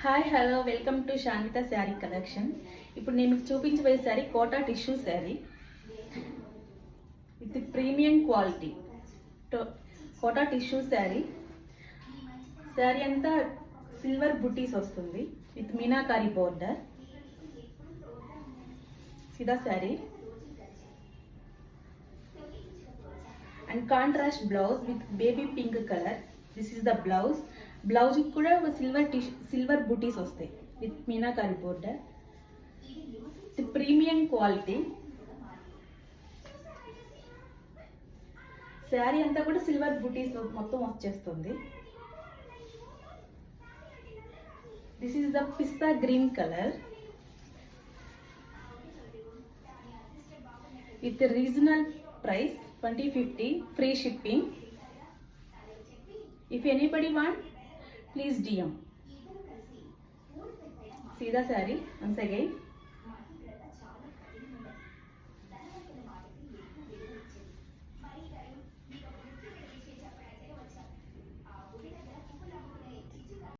Hi hello welcome to Sanvitha saree collection. ఇప్పుడు నేను మీకు చూపించబోయే saree Kota tissue saree with premium quality. Kota tissue saree అంతా సిల్వర్ బుటీస్ వస్తుంది విత్ మీనాకారి బోర్డర్. సిదా saree and contrast blouse with baby pink colour. This is the blouse. Blouse కూడా సిల్వర్ బూటీస్ వస్తాయి with meenakari border. With premium quality. Saree అంతా కూడా సిల్వర్ బూటీస్ మొత్తం వచ్చేస్తుంది. This is the pista green colour with regional price 2050 free shipping. If anybody want, please DM. See the saree once again.